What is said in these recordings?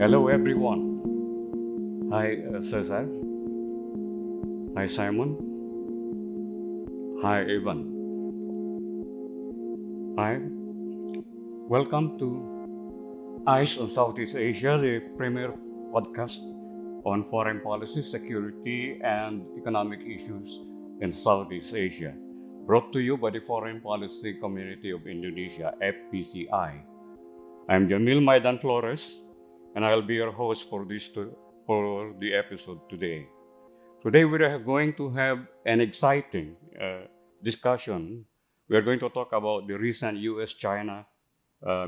Hello everyone. Hi Cesar. Hi Simon. Hi Evan. Hi. Welcome to Eyes on Southeast Asia, the premier podcast on foreign policy, security, and economic issues in Southeast Asia. Brought to you by the Foreign Policy Community of Indonesia, FPCI. I'm Jamil Maidan Flores, and I'll be your host for the episode today. Today we are going to have an exciting discussion. We are going to talk about the recent U.S.-China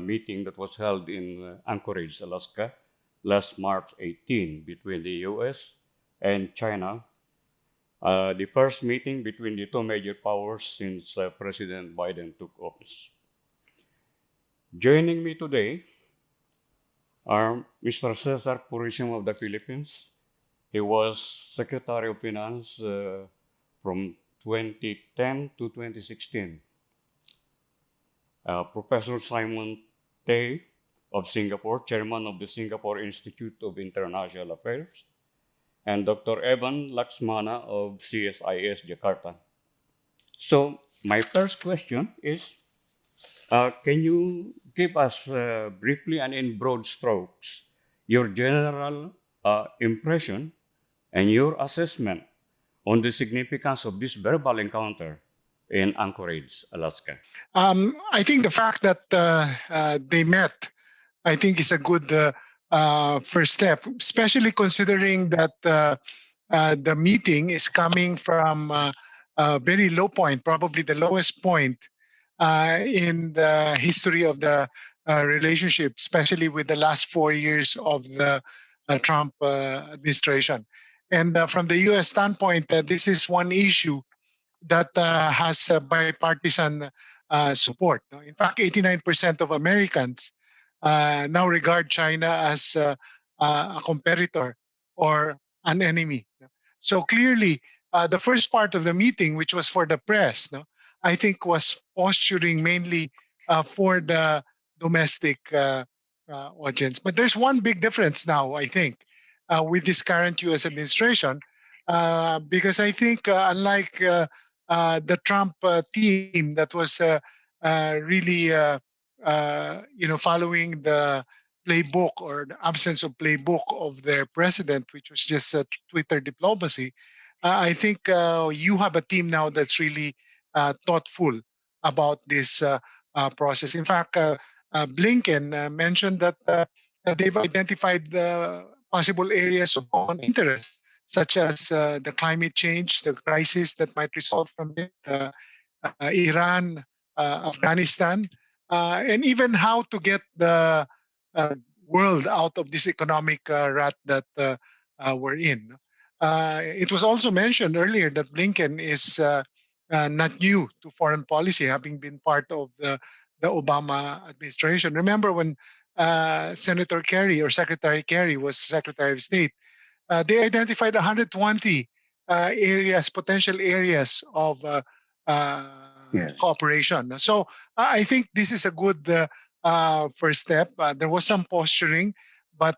meeting that was held in Anchorage, Alaska, last March 18 between the U.S. and China. The first meeting between the two major powers since President Biden took office. Joining me today are Mr. Cesar Purisima of the Philippines. He was Secretary of Finance from 2010 to 2016. Professor Simon Tay of Singapore, Chairman of the Singapore Institute of International Affairs, and Dr. Evan Laksmana of CSIS Jakarta. So my first question is, can you give us briefly and in broad strokes your general impression and your assessment on the significance of this verbal encounter in Anchorage, Alaska? I think the fact that they met, I think, is a good first step, especially considering that the meeting is coming from a very low point, probably the lowest point in the history of the relationship, especially with the last 4 years of the Trump administration. And from the U.S. standpoint, this is one issue that has bipartisan support. No? In fact, 89% of Americans now regard China as a competitor or an enemy. No? So clearly, the first part of the meeting, which was for the press, no, I think was posturing mainly for the domestic audience. But there's one big difference now, I think, with this current U.S. administration, because I think unlike the Trump team that was really, following the playbook or the absence of playbook of their president, which was just Twitter diplomacy. I think you have a team now that's really thoughtful about this process. In fact, Blinken mentioned that they've identified possible areas of common interest, such as the climate change, the crisis that might result from it, Iran, Afghanistan, and even how to get the uh, world out of this economic rat that we're in. It was also mentioned earlier that Blinken is not new to foreign policy, having been part of the Obama administration. Remember when Senator Kerry or Secretary Kerry was Secretary of State, they identified 120 areas, potential areas of Yes. cooperation. So I think this is a good first step. There was some posturing, but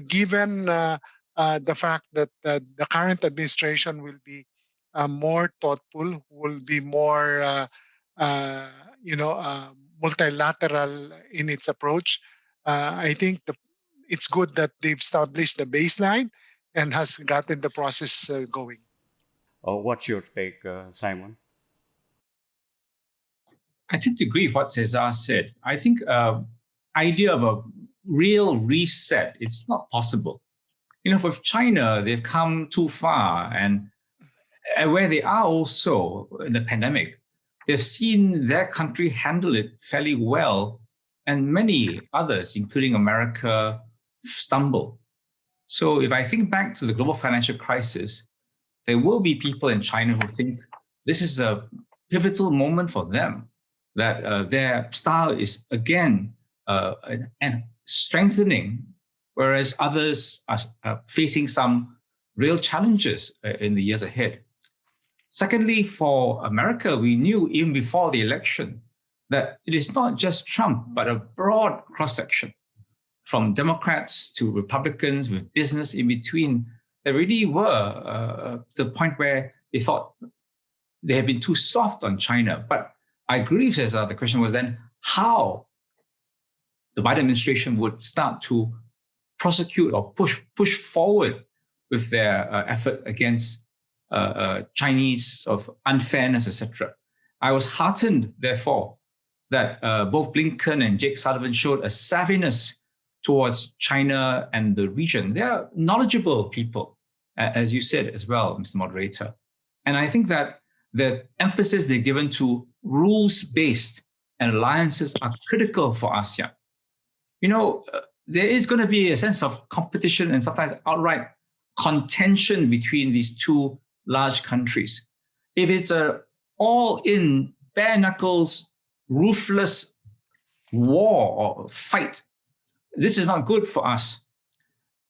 given the fact that the current administration will be more thoughtful, will be more, uh, you know, uh, multilateral in its approach, I think it's good that they've established the baseline and has gotten the process going. What's your take, Simon? I tend to agree with what Cesar said. I think idea of a real reset, it's not possible. With China, they've come too far, and where they are also in the pandemic, they've seen their country handle it fairly well, and many others, including America, stumble. So if I think back to the global financial crisis, there will be people in China who think this is a pivotal moment for them, that their style is again and strengthening, whereas others are facing some real challenges in the years ahead. Secondly, for America, we knew even before the election that it is not just Trump, but a broad cross-section from Democrats to Republicans, with business in between, there really were to the point where they thought they had been too soft on China. But I agree with Cesar. The question was then how the Biden administration would start to prosecute or push forward with their effort against Chinese of unfairness, etc. I was heartened, therefore, that both Blinken and Jake Sullivan showed a savviness towards China and the region. They are knowledgeable people, as you said as well, Mr. Moderator. And I think that the emphasis they've given to rules-based and alliances are critical for ASEAN. There is going to be a sense of competition and sometimes outright contention between these two large countries. If it's a all-in, bare knuckles, ruthless war or fight, this is not good for us.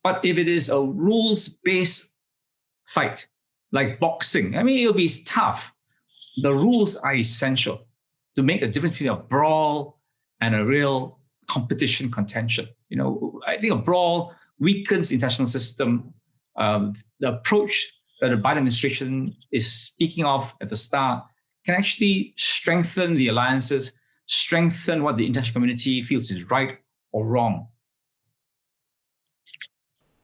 But if it is a rules-based fight, like boxing, it'll be tough. The rules are essential to make a difference between a brawl and a real competition contention. I think a brawl weakens the international system. The approach that the Biden administration is speaking of at the start can actually strengthen the alliances, strengthen what the international community feels is right or wrong.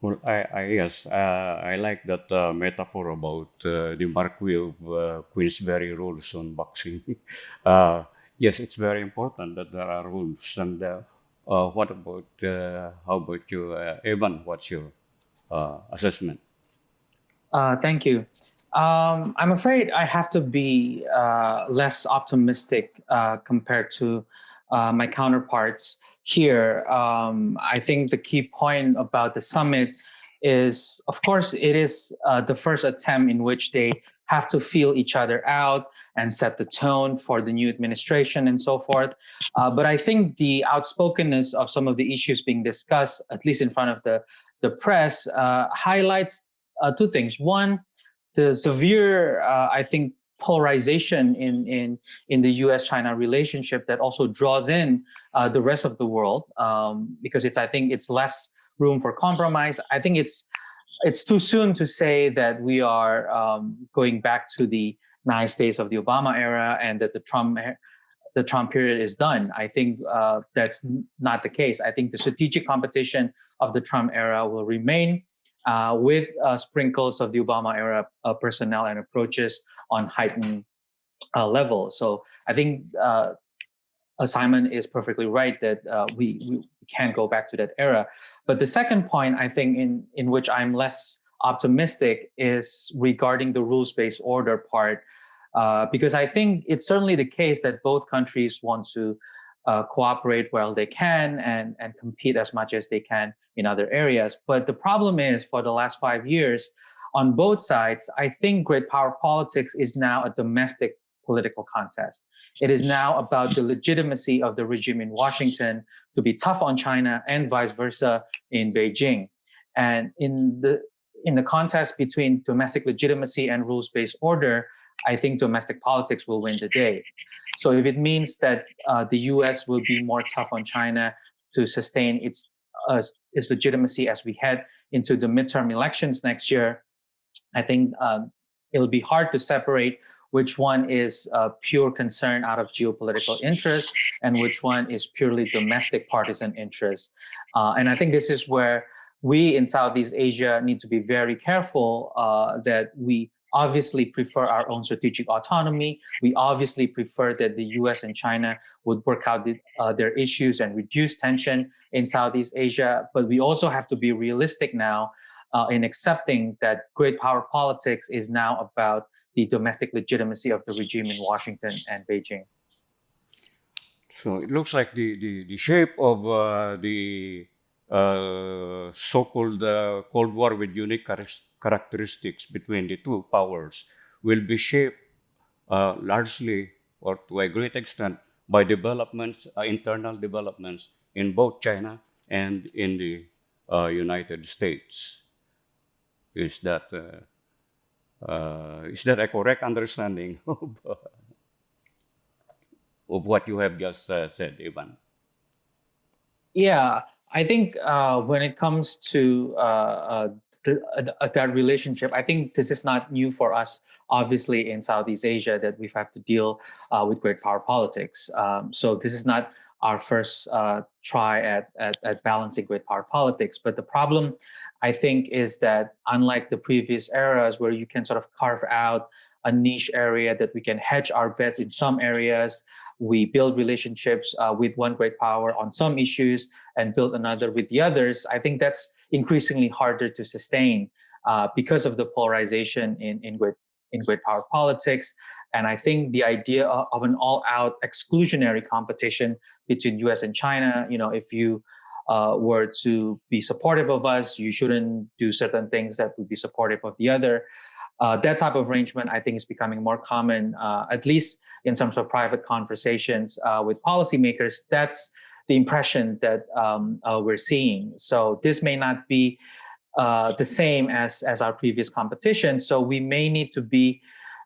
Well, I like that metaphor about the Marquis of Queensberry rules on boxing. Yes, it's very important that there are rules. And what about how about you, Evan? What's your assessment? Thank you. I'm afraid I have to be less optimistic compared to my counterparts here. I think the key point about the summit is, of course, it is the first attempt in which they have to feel each other out and set the tone for the new administration and so forth. But I think the outspokenness of some of the issues being discussed, at least in front of the press, highlights two things. One, the severe, I think, polarization in the U.S.-China relationship that also draws in the rest of the world because I think it's less room for compromise. I think it's too soon to say that we are going back to the nice days of the Obama era and that the Trump period is done. I think that's not the case. I think the strategic competition of the Trump era will remain with sprinkles of the Obama era personnel and approaches on heightened level. So I think Simon is perfectly right that we can't go back to that era. But the second point, I think, in which I'm less optimistic is regarding the rules-based order part, because I think it's certainly the case that both countries want to cooperate where they can and compete as much as they can in other areas. But the problem is, for the last 5 years, on both sides, I think great power politics is now a domestic political contest. It is now about the legitimacy of the regime in Washington to be tough on China and vice versa in Beijing. And in the contest between domestic legitimacy and rules-based order, I think domestic politics will win the day. So if it means that the U.S. will be more tough on China to sustain its legitimacy as we head into the midterm elections next year, I think it'll be hard to separate which one is pure concern out of geopolitical interest and which one is purely domestic partisan interest. And I think this is where we in Southeast Asia need to be very careful that we obviously prefer our own strategic autonomy. We obviously prefer that the US and China would work out their issues and reduce tension in Southeast Asia. But we also have to be realistic now in accepting that great power politics is now about the domestic legitimacy of the regime in Washington and Beijing. So it looks like the shape of the so-called Cold War with unique characteristics between the two powers will be shaped largely or to a great extent by developments, internal developments in both China and in the United States. Is that a correct understanding of what you have just said, Ivan? Yeah, I think when it comes to that relationship, I think this is not new for us. Obviously, in Southeast Asia, that we've had to deal with great power politics. So this is not our first try at balancing great power politics. But the problem, I think, is that unlike the previous eras where you can sort of carve out a niche area that we can hedge our bets in some areas, we build relationships with one great power on some issues and build another with the others. I think that's increasingly harder to sustain because of the polarization in great power politics. And I think the idea of an all-out exclusionary competition between U.S. and China, if you were to be supportive of us, you shouldn't do certain things that would be supportive of the other. That type of arrangement, I think, is becoming more common, at least in terms of private conversations with policymakers. That's the impression that we're seeing. So this may not be the same as our previous competition. So we may need to be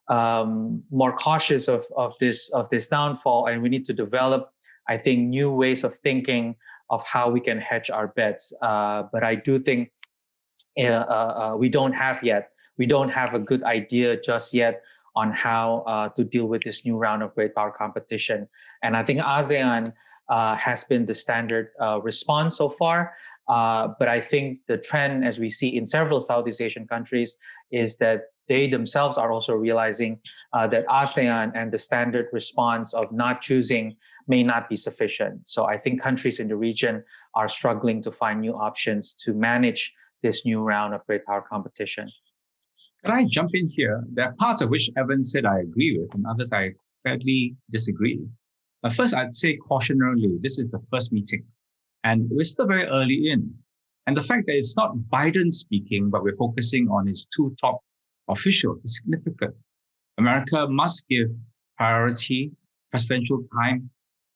more cautious of this downfall, and we need to develop, I think, new ways of thinking of how we can hedge our bets. But I do think we don't have a good idea just yet on how to deal with this new round of great power competition. And I think ASEAN has been the standard response so far. But I think the trend, as we see in several Southeast Asian countries, is that they themselves are also realizing that ASEAN and the standard response of not choosing may not be sufficient. So I think countries in the region are struggling to find new options to manage this new round of great power competition. Can I jump in here? There are parts of which Evan said I agree with, and others I fairly disagree. First, I'd say cautionarily, this is the first meeting, and we're still very early in. And the fact that it's not Biden speaking, but we're focusing on his two top officials is significant. America must give priority, presidential time,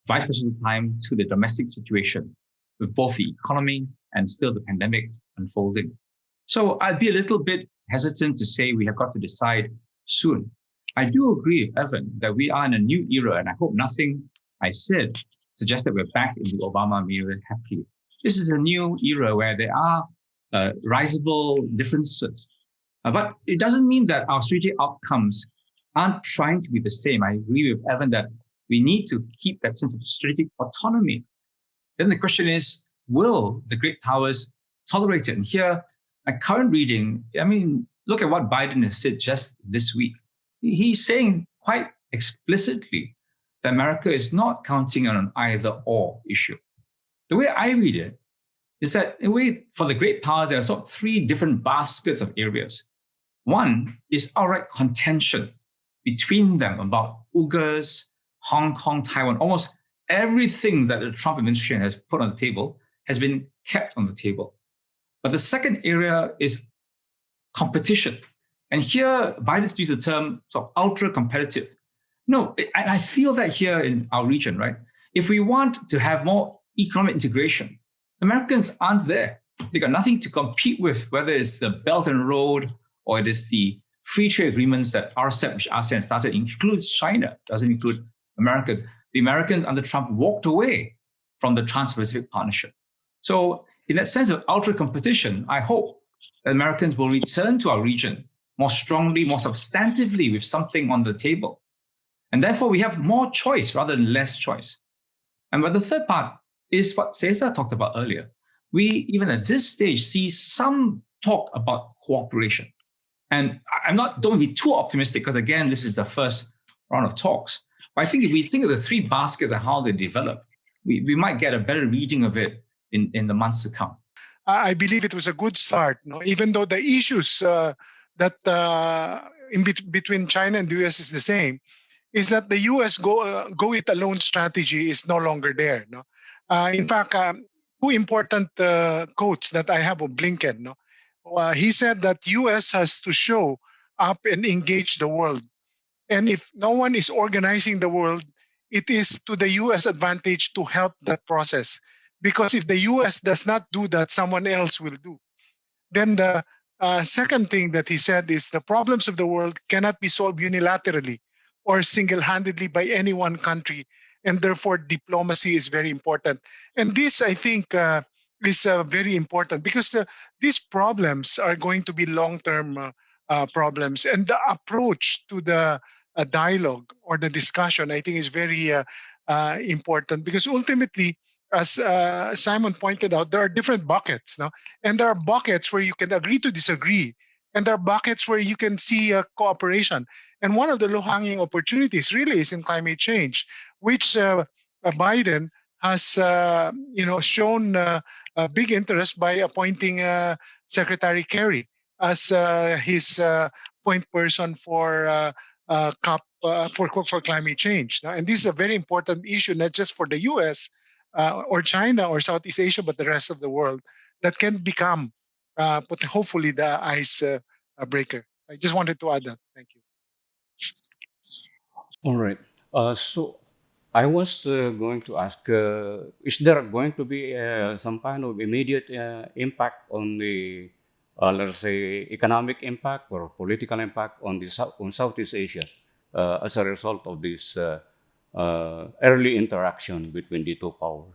vice presidential time to the domestic situation, with both the economy and still the pandemic unfolding. So I'd be a little bit hesitant to say we have got to decide soon. I do agree, Evan, that we are in a new era, and I hope nothing I said suggests that we're back in the Obama era happily. This is a new era where there are risible differences. But it doesn't mean that our strategic outcomes aren't trying to be the same. I agree with Evan that we need to keep that sense of strategic autonomy. Then the question is, will the great powers tolerate it? And here, my current reading, look at what Biden has said just this week. He's saying quite explicitly that America is not counting on an either-or issue. The way I read it is that, in a way, for the great powers, there are sort of three different baskets of areas. One is outright contention between them about Uyghurs, Hong Kong, Taiwan. Almost everything that the Trump administration has put on the table has been kept on the table. But the second area is competition. And here, Biden's used the term sort of ultra-competitive. No, I feel that here in our region, right? If we want to have more economic integration, Americans aren't there. They got nothing to compete with, whether it's the Belt and Road or it is the free trade agreements that RCEP, which ASEAN started, includes China, doesn't include America. The Americans under Trump walked away from the Trans-Pacific Partnership. So in that sense of ultra competition, I hope that Americans will return to our region more strongly, more substantively with something on the table. And therefore, we have more choice rather than less choice. And but the third part is what Cesar talked about earlier. We, even at this stage, see some talk about cooperation. And don't be too optimistic, because again, this is the first round of talks. But I think if we think of the three baskets and how they develop, we might get a better reading of it in the months to come. I believe it was a good start, even though the issues between China and the US is the same, is that the US go it alone strategy is no longer there. In fact, two important quotes that I have of Blinken. He said that US has to show up and engage the world. And if no one is organizing the world, it is to the US advantage to help that process. Because if the US does not do that, someone else will do. Then the second thing that he said is the problems of the world cannot be solved unilaterally or single-handedly by any one country. And therefore, diplomacy is very important. And this, I think, is very important because these problems are going to be long-term problems, and the approach to the dialogue or the discussion, I think, is very important because ultimately, as Simon pointed out, there are different buckets, no? And there are buckets where you can agree to disagree, and there are buckets where you can see cooperation. And one of the low-hanging opportunities really is in climate change, which Biden has, shown a big interest by appointing Secretary Kerry as his point person for for climate change. And this is a very important issue, not just for the U.S. Or China or Southeast Asia, but the rest of the world that can become, hopefully, the ice breaker. I just wanted to add that. Thank you. All right. So I was going to ask, is there going to be some kind of immediate impact on the, let's say, economic impact or political impact on on Southeast Asia as a result of this early interaction between the two powers?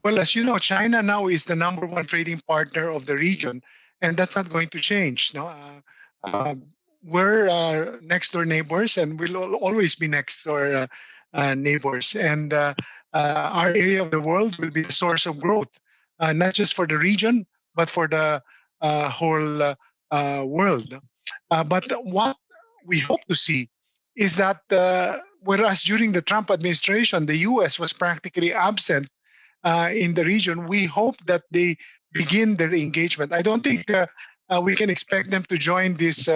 Well, as you know, China now is the number one trading partner of the region, and that's not going to change. No, we're next door neighbors, and we'll always be next door neighbors. And our area of the world will be the source of growth, not just for the region, but for the whole world. But what we hope to see is that whereas during the Trump administration, the U.S. was practically absent in the region, we hope that they begin their engagement. I don't think we can expect them to join this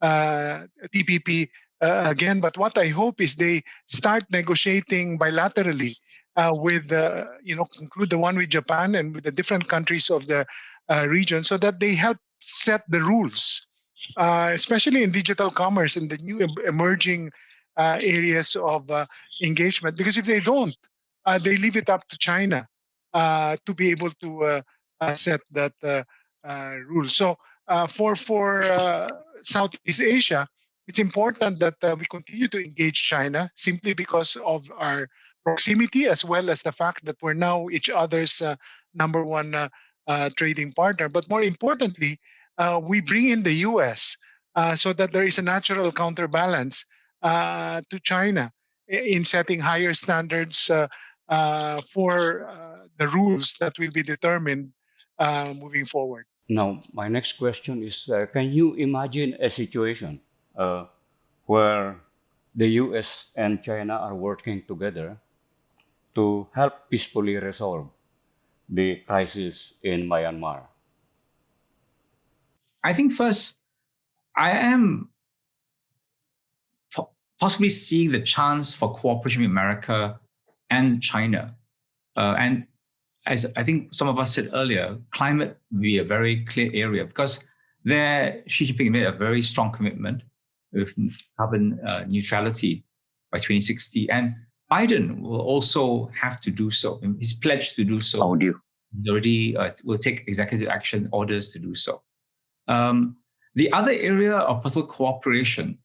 TPP again, but what I hope is they start negotiating bilaterally with, conclude the one with Japan and with the different countries of the region so that they help set the rules, especially in digital commerce and the new emerging areas of engagement. Because if they don't, they leave it up to China to be able to set that rule. So for Southeast Asia, it's important that we continue to engage China simply because of our proximity, as well as the fact that we're now each other's number one trading partner. But more importantly, we bring in the U.S. So that there is a natural counterbalance to China in setting higher standards for the rules that will be determined moving forward. Now, my next question is, can you imagine a situation where the US and China are working together to help peacefully resolve the crisis in Myanmar? I think first, I am possibly seeing the chance for cooperation with America and China. And as I think some of us said earlier, climate will be a very clear area because there Xi Jinping made a very strong commitment with carbon neutrality by 2060. And Biden will also have to do so. And he's pledged to do so. Audio. He already will take executive action orders to do so. The other area of possible cooperation,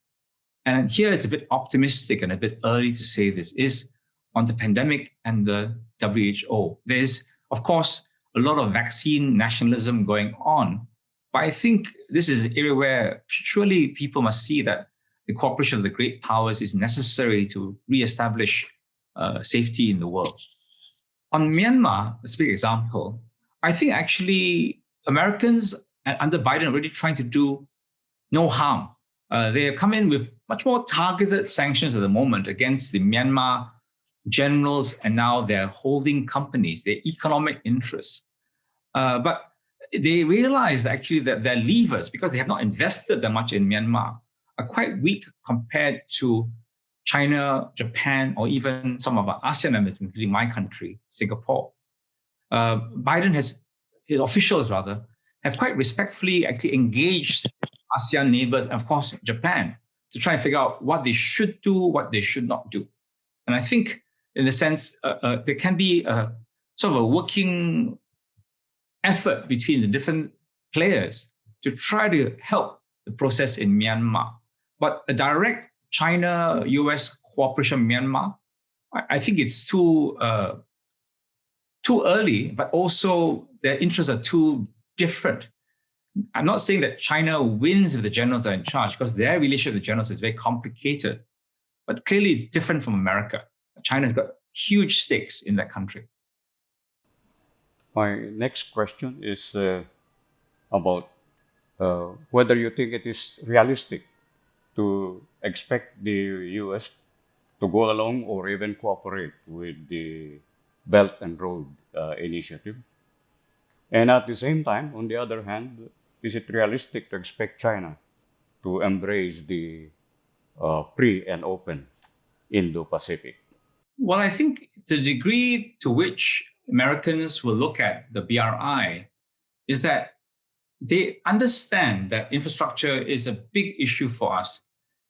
and here it's a bit optimistic and a bit early to say this, is on the pandemic and the WHO. There's, of course, a lot of vaccine nationalism going on, but I think this is an area where surely people must see that the cooperation of the great powers is necessary to reestablish safety in the world. On Myanmar, let's take an example. I think actually Americans under Biden are already trying to do no harm. They have come in with much more targeted sanctions at the moment against the Myanmar generals and now their holding companies, their economic interests. But they realize actually that their levers, because they have not invested that much in Myanmar, are quite weak compared to China, Japan, or even some of our ASEAN members, including my country, Singapore. Biden has, his officials rather, have quite respectfully actually engaged ASEAN neighbors, and of course, Japan, to try and figure out what they should do, what they should not do. And I think, in a sense, there can be a sort of a working effort between the different players to try to help the process in Myanmar. But a direct China-US cooperation in Myanmar, I think it's too too early, but also their interests are too different. I'm not saying that China wins if the generals are in charge, because their relationship with the generals is very complicated. But clearly, it's different from America. China's got huge stakes in that country. My next question is about whether you think it is realistic to expect the US to go along or even cooperate with the Belt and Road Initiative. And at the same time, on the other hand, is it realistic to expect China to embrace the free and open Indo-Pacific? Well, I think the degree to which Americans will look at the BRI is that they understand that infrastructure is a big issue for us.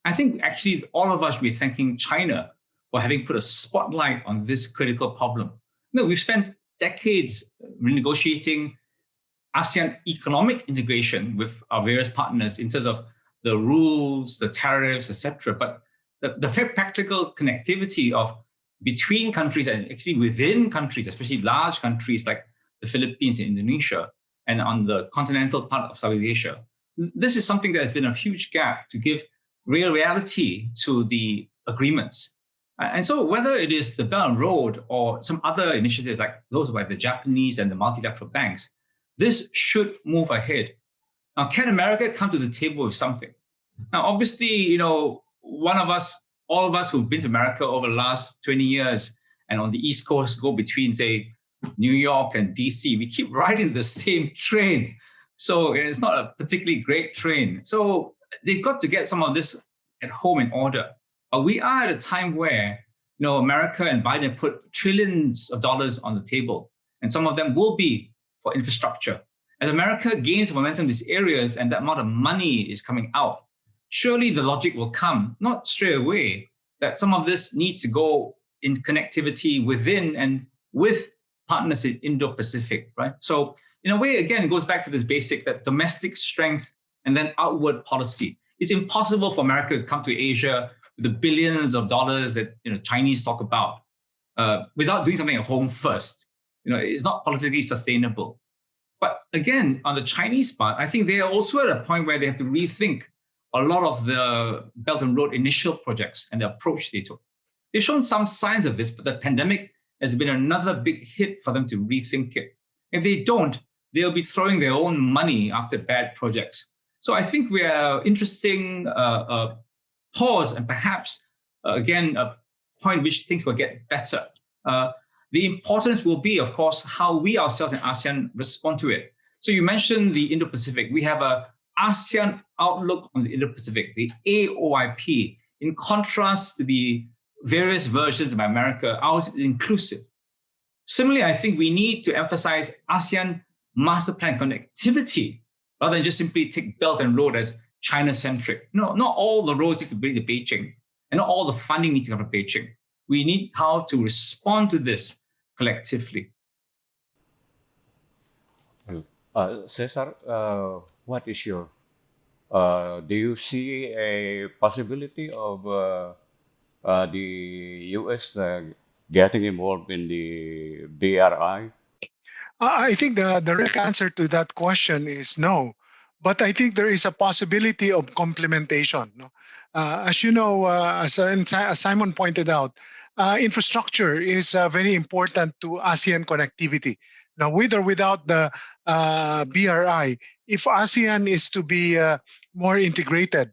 I think actually all of us should be thanking China for having put a spotlight on this critical problem. We've spent decades renegotiating ASEAN economic integration with our various partners in terms of the rules, the tariffs, etc. But the very practical connectivity of between countries and actually within countries, especially large countries like the Philippines and Indonesia, and on the continental part of Southeast Asia, this is something that has been a huge gap to give real reality to the agreements. And so whether it is the Belt and Road or some other initiatives like those by the Japanese and the multilateral banks, this should move ahead. Now, can America come to the table with something? Now, obviously, one of us, all of us who've been to America over the last 20 years and on the East Coast go between, say, New York and DC, we keep riding the same train. So it's not a particularly great train. So they've got to get some of this at home in order. But we are at a time where, America and Biden put trillions of dollars on the table, and some of them will be for infrastructure. As America gains momentum in these areas and that amount of money is coming out, surely the logic will come, not straight away, that some of this needs to go in connectivity within and with partners in Indo-Pacific, right? So in a way, again, it goes back to this basic that domestic strength and then outward policy. It's impossible for America to come to Asia with the billions of dollars that Chinese talk about without doing something at home first. It's not politically sustainable. But again, on the Chinese part, I think they are also at a point where they have to rethink a lot of the Belt and Road initial projects and the approach they took. They've shown some signs of this, but the pandemic has been another big hit for them to rethink it. If they don't, they'll be throwing their own money after bad projects. So I think we are interesting pause and perhaps, again, a point which things will get better. The importance will be, of course, how we ourselves in ASEAN respond to it. So you mentioned the Indo-Pacific. We have a ASEAN outlook on the Indo-Pacific, the AOIP. In contrast to the various versions of America, ours is inclusive. Similarly, I think we need to emphasize ASEAN master plan connectivity rather than just simply take Belt and Road as China-centric. No, not all the roads need to bring to Beijing, and not all the funding needs to come from Beijing. We need how to respond to this collectively. Cesar, what is your, do you see a possibility of the US getting involved in the BRI? I think the direct answer to that question is no. But I think there is a possibility of complementation. No? As you know, as Simon pointed out, infrastructure is very important to ASEAN connectivity. Now, with or without the BRI, if ASEAN is to be more integrated,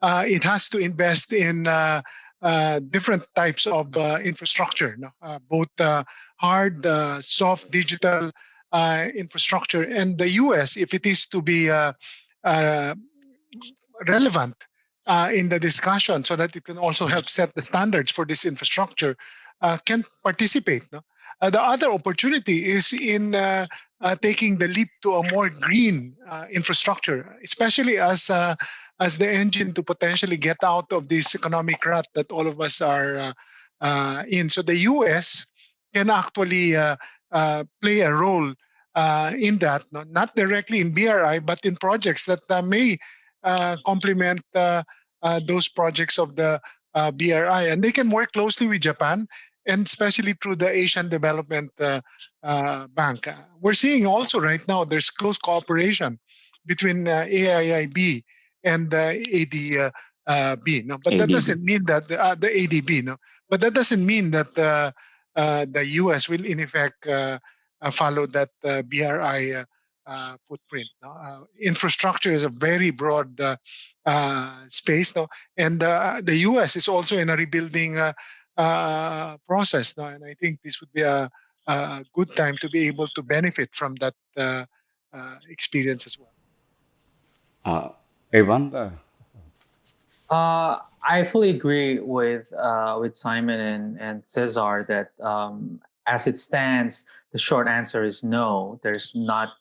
it has to invest in different types of infrastructure, both hard, soft, digital infrastructure. And the US, if it is to be relevant in the discussion so that it can also help set the standards for this infrastructure, can participate. No? The other opportunity is in taking the leap to a more green infrastructure, especially as the engine to potentially get out of this economic rut that all of us are in. So the US can actually play a role in that, not directly in BRI, but in projects that may complement those projects of the BRI. And they can work closely with Japan and especially through the Asian Development Bank. We're seeing also right now there's close cooperation between AIIB and ADB. No, but that ADB. doesn't mean that the ADB. No, but that doesn't mean that the U.S. will in effect follow that BRI footprint. No? Infrastructure is a very broad space, no? And the U.S. is also in a rebuilding process now, and I think this would be a good time to be able to benefit from that experience as well. Evan, I fully agree with Simon and Cesar that as it stands, the short answer is no. There's not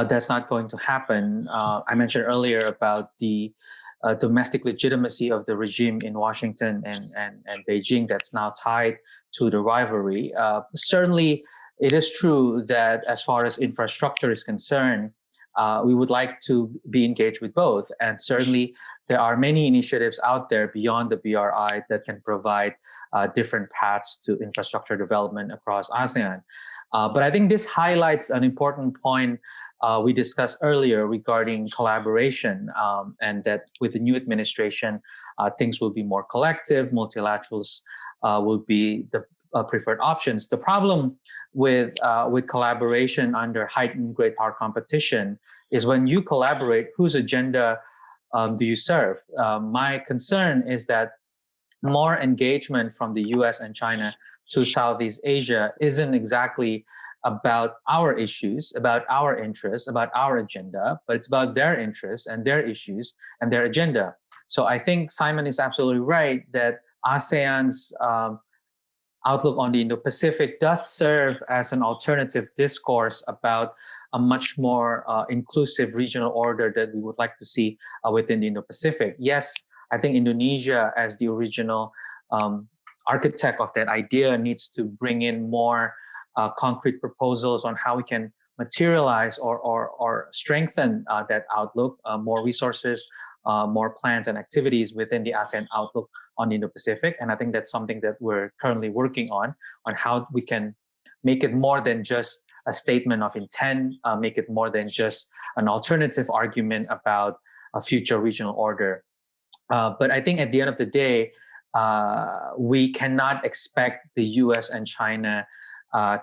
that's not going to happen. I mentioned earlier about the domestic legitimacy of the regime in Washington and Beijing that's now tied to the rivalry. Certainly, it is true that as far as infrastructure is concerned, we would like to be engaged with both. And certainly, there are many initiatives out there beyond the BRI that can provide different paths to infrastructure development across ASEAN. But I think this highlights an important point we discussed earlier regarding collaboration, and that with the new administration, things will be more collective, multilaterals will be the preferred options. The problem with collaboration under heightened great power competition is when you collaborate, whose agenda do you serve? My concern is that more engagement from the US and China to Southeast Asia isn't exactly about our issues, about our interests, about our agenda, but it's about their interests and their issues and their agenda. So I think Simon is absolutely right that ASEAN's outlook on the Indo-Pacific does serve as an alternative discourse about a much more inclusive regional order that we would like to see within the Indo-Pacific. Yes, I think Indonesia, as the original architect of that idea, needs to bring in more concrete proposals on how we can materialize or strengthen that outlook, more resources, more plans and activities within the ASEAN outlook on the Indo-Pacific. And I think that's something that we're currently working on how we can make it more than just a statement of intent, make it more than just an alternative argument about a future regional order. But I think at the end of the day, we cannot expect the US and China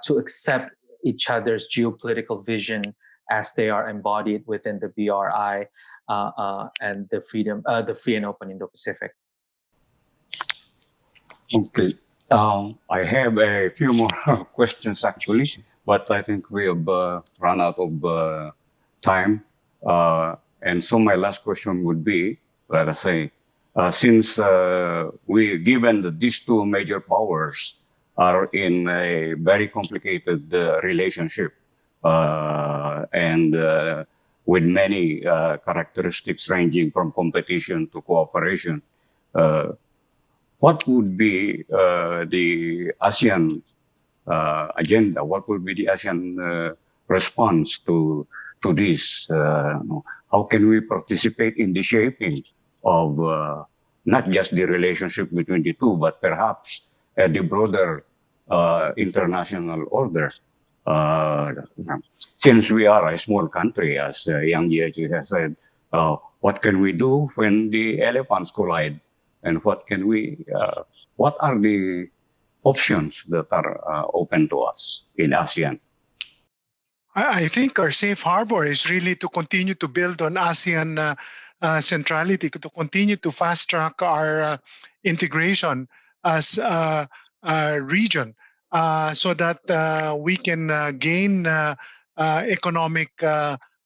to accept each other's geopolitical vision as they are embodied within the BRI and the free and open Indo-Pacific. okay. I have a few more questions actually, but I think we have run out of time. And so my last question would be, let us say, since given that these two major powers are in a very complicated relationship and with many characteristics ranging from competition to cooperation, what would be the ASEAN agenda? What would be the ASEAN response to this? How can we participate in the shaping of not just the relationship between the two, but perhaps the broader international order? Since we are a small country, as Yang Jiechi has said, what can we do when the elephants collide? And what are the options that are open to us in ASEAN? I think our safe harbor is really to continue to build on ASEAN centrality, to continue to fast track our integration as a region so that we can gain economic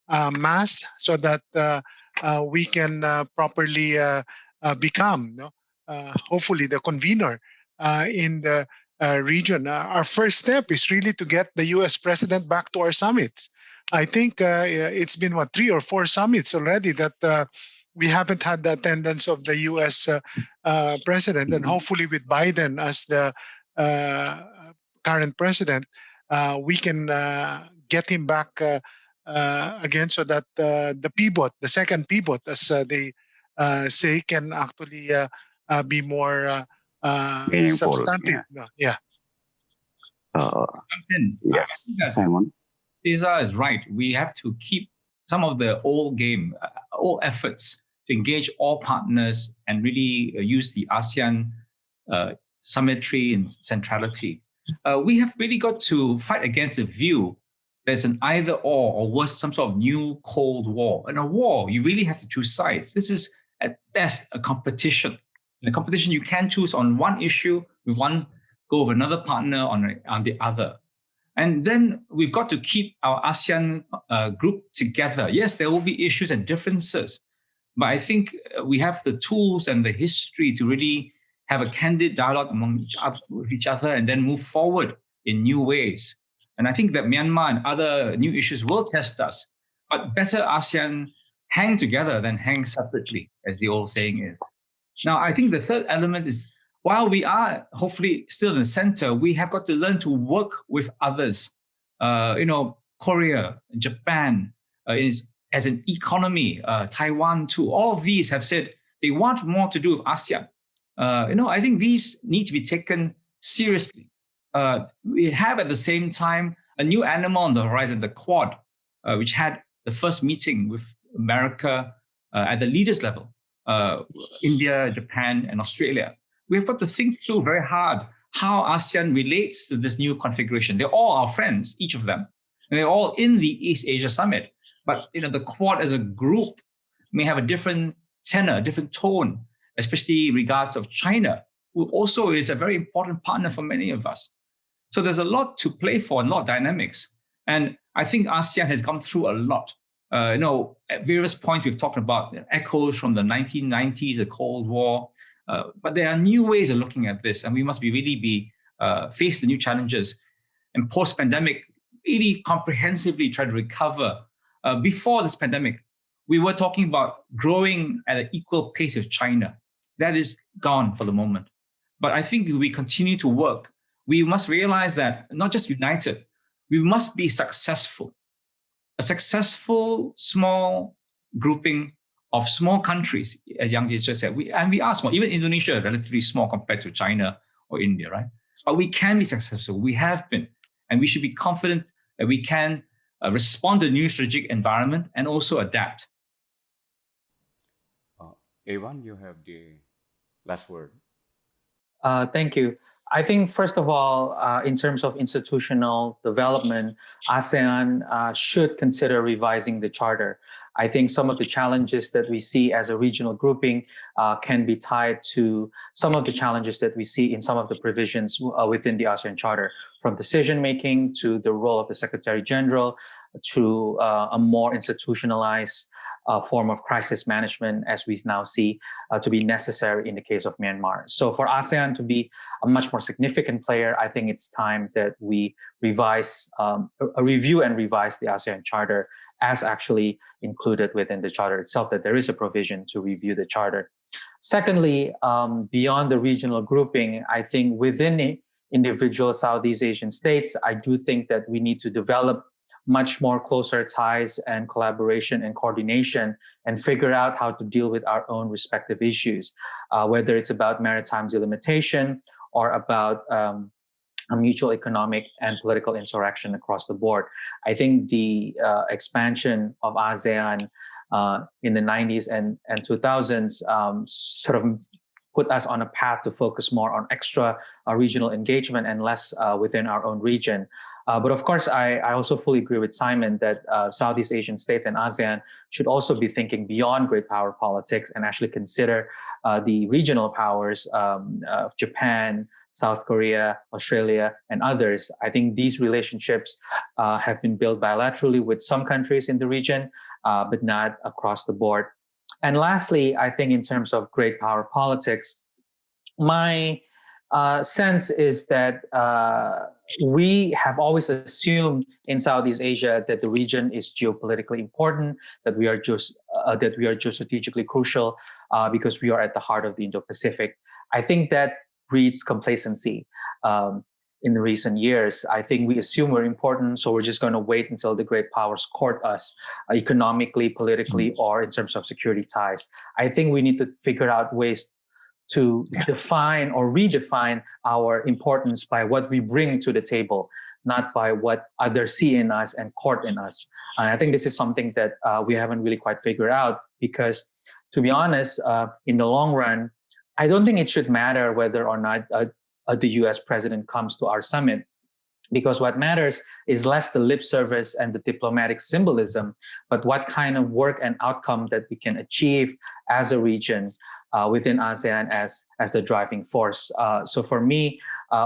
mass, so that we can properly become, hopefully, the convener in the region. Our first step is really to get the U.S. president back to our summits. I think it's been 3 or 4 summits already that we haven't had the attendance of the U.S. President, and hopefully with Biden as the current president, we can get him back again, so that the second pivot, as they say, can actually be more Meaningful, substantive. Yeah. Yes, I think that Simon. Cesar is right. We have to keep some of the old game, all efforts to engage all partners and really use the ASEAN symmetry and centrality. We have really got to fight against the view there's an either or worse, some sort of new Cold War. In a war, you really have to choose sides. This is at best a competition. In a competition, you can choose on one issue with one, go with another partner on the other. And then we've got to keep our ASEAN group together. Yes, there will be issues and differences, but I think we have the tools and the history to really have a candid dialogue with each other and then move forward in new ways. And I think that Myanmar and other new issues will test us, but better ASEAN hang together than hang separately, as the old saying is. Now, I think the third element is, while we are hopefully still in the center, we have got to learn to work with others. Korea, Japan, as an economy, Taiwan too. All of these have said they want more to do with ASEAN. I think these need to be taken seriously. We have at the same time a new animal on the horizon, the Quad, which had the first meeting with America at the leaders level, India, Japan, and Australia. We've got to think through very hard how ASEAN relates to this new configuration. They're all our friends, each of them, and they're all in the East Asia Summit. But the Quad as a group may have a different tenor, a different tone, especially in regards of China, who also is a very important partner for many of us. So there's a lot to play for and a lot of dynamics. And I think ASEAN has gone through a lot. At various points we've talked about echoes from the 1990s, the Cold War. But there are new ways of looking at this, and we must face the new challenges. And post-pandemic, really comprehensively try to recover. Before this pandemic, we were talking about growing at an equal pace with China. That is gone for the moment. But I think we continue to work. We must realize that not just united, we must be successful. A successful small grouping of small countries, as Yang Jie just said, we are small. Even Indonesia is relatively small compared to China or India, right? But we can be successful. We have been. And we should be confident that we can respond to the new strategic environment and also adapt. Evan, you have the last word. Thank you. I think, first of all, in terms of institutional development, ASEAN should consider revising the charter. I think some of the challenges that we see as a regional grouping can be tied to some of the challenges that we see in some of the provisions within the ASEAN Charter, from decision-making to the role of the Secretary General to a more institutionalized form of crisis management, as we now see to be necessary in the case of Myanmar. So for ASEAN to be a much more significant player, I think it's time that we review and revise the ASEAN Charter as actually included within the Charter itself, that there is a provision to review the Charter. Secondly, beyond the regional grouping, I think within individual Southeast Asian states, I do think that we need to develop much more closer ties and collaboration and coordination and figure out how to deal with our own respective issues, whether it's about maritime delimitation or about a mutual economic and political interaction across the board. I think the expansion of ASEAN in the 90s and 2000s sort of put us on a path to focus more on extra regional engagement and less within our own region. But of course, I also fully agree with Simon that Southeast Asian states and ASEAN should also be thinking beyond great power politics and actually consider the regional powers of Japan, South Korea, Australia, and others. I think these relationships have been built bilaterally with some countries in the region, but not across the board. And lastly, I think in terms of great power politics, my sense is that we have always assumed in Southeast Asia that the region is geopolitically important, that we are geostrategically crucial because we are at the heart of the Indo-Pacific. I think that breeds complacency in the recent years. I think we assume we're important, so we're just going to wait until the great powers court us economically, politically, or in terms of security ties. I think we need to figure out ways to define or redefine our importance by what we bring to the table, not by what others see in us and court in us. And I think this is something that we haven't really quite figured out because, to be honest, in the long run, I don't think it should matter whether or not the US president comes to our summit, because what matters is less the lip service and the diplomatic symbolism, but what kind of work and outcome that we can achieve as a region within ASEAN as the driving force. So for me,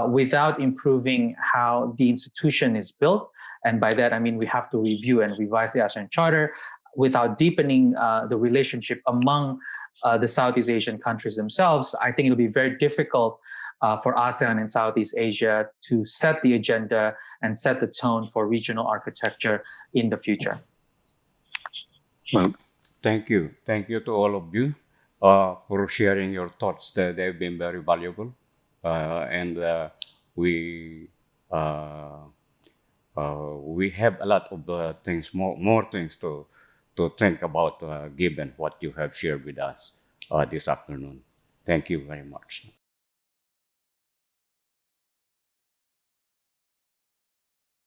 without improving how the institution is built, and by that I mean we have to review and revise the ASEAN Charter, without deepening the relationship among the Southeast Asian countries themselves, I think it'll be very difficult for ASEAN and Southeast Asia to set the agenda and set the tone for regional architecture in the future. Well, thank you. Thank you to all of you for sharing your thoughts. They've been very valuable. And we have a lot of things, more things to think about, given what you have shared with us this afternoon. Thank you very much.